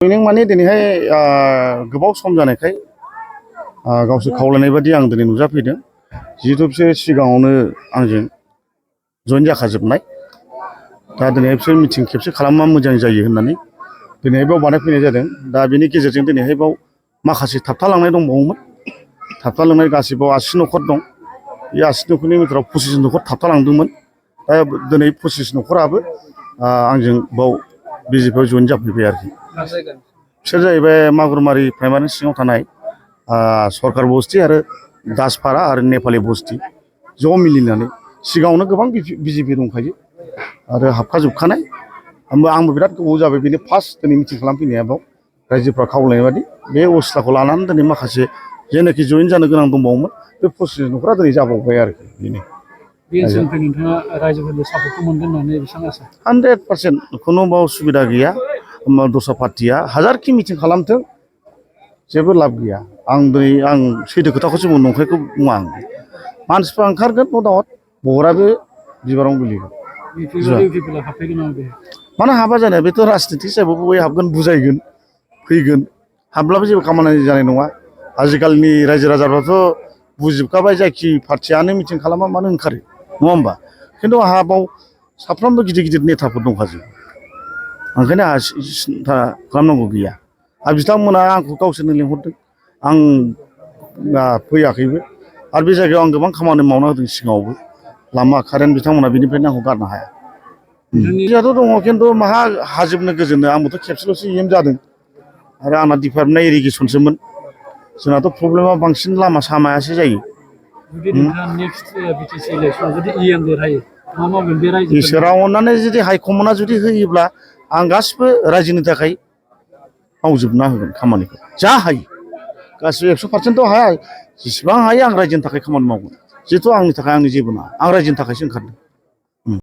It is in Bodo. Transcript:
जयनिं माने दिनैहाय गोबाव सम जानायखाय गावसोर खावलायनाय बायदि आं दिनै नुजाफैदों। जिहेतु बिसोर सिगाङावनो आंजों जइन जाखाजोबनाय। दा दिनै बिसोर मिटिं खेबसे खालामबा मोजां जायो होननानै दिनैहाय बेयाव बानायफैनाय जादों। दा बेनि गेजेरजों दिनैहाय बेयाव माखासे थाबथालांनाय दंबावोमोन। थाबथालांनाय गासिबाव 80 न'खर दं। बे 80 न'खरनि गेजेराव 25 न'खर थाबथालांदोंमोन। दा दिनै 25 न'खराबो आंजों बाव बिजेपिआव जइन जाफैबाय आरोखि। बिसोर जाहैबाय मागुरमारि प्राइमारि सिङाव थानाय सरकार बस्ति आरो दासपारा आरो नेपालि बस्ति ज' मिलिनानै सिगाङावनो गोबां बिजेपि दंखायो आरो हाबखाजोबखानाय। आंबो बिराद गोबाव जाबाय बेनि फार्स्ट दिनै मिटिं खालामफैनाया बाव रायजोफ्रा खावलायनाय बादि बे अबस्थाखौ लानानै दिनै माखासे जेनाखि जइन जानो गोनां दंबावोमोन बे 25 न'खरा दिनै जाबावबाय आरोखि बेनो। बे ओनसोलनिफ्राय नोंथाङा रायजोफोरनि सापर्टखौ मोनगोन होननानै बेसेबां आसा? 100% खुनु बाव सुबिदा गैया। दस्रा पार्टिया हाजारखि मिटिं खालामथों जेबो लाब गैया। आं सैथो खोथाखौसो बुङो, नंखायखौ बुङा आं। मानसिफ्रा ओंखारगोन न' दाउट भटआबो बिबारावनो गोलैगोन। मानो हाबा जानो, बेथ' राजनिति हिसाबै बय हाबगोन, बुजायगोन, फैगोन। हाब्लाबो जेबो खामानि जानाय नङा। आजिखालिनि रायजो राजाफ्राथ' बुजिजोबखाबाय जायखि पार्टियानो मिटिं खालामा मानो ओंखारो, नङा होमबा? खिन्थु आंहा बाव साफ्रोमबो गिदिर गिदिर नेताफोर दंखाजोबो। ओंखायनो आंहा सिन्था खालामनांगौ गैया। आरो बिथांमोना आंखौ गावसोरनो लिंहरदों, आं फैयाखैबो। आरो बे जायगायाव आं गोबां खामानि मावना होदों सिगाङावबो। लामा कारेन्ट बिथांमोना बेनिफ्रायनो आंखौ गारनो हाया। बिदियाथ' दङ, खिन्थु माहा हाजोबनो गोजोननो। आंबोथ' खेबसेल'सो EM जादों आरो आंना डिपार्टमेन्टआ इरिगेसनसोमोन। जोंनाथ' प्रब्लेमा बांसिन लामा सामायासो जायो। इसोरा अननानै जुदि हाइकमान्डआ जुदि होयोब्ला आं गासिबो रायजोनि थाखाय मावजोबना होगोन खामानिखौ जा हायो। गासिबो 100%थ' हाया, जेसेबां हायो आं रायजोनि थाखाय खामानि मावगोन। जिहेथु आंनि थाखाय आंनि जेबो नङा, आं रायजोनि थाखायसो ओंखारदों।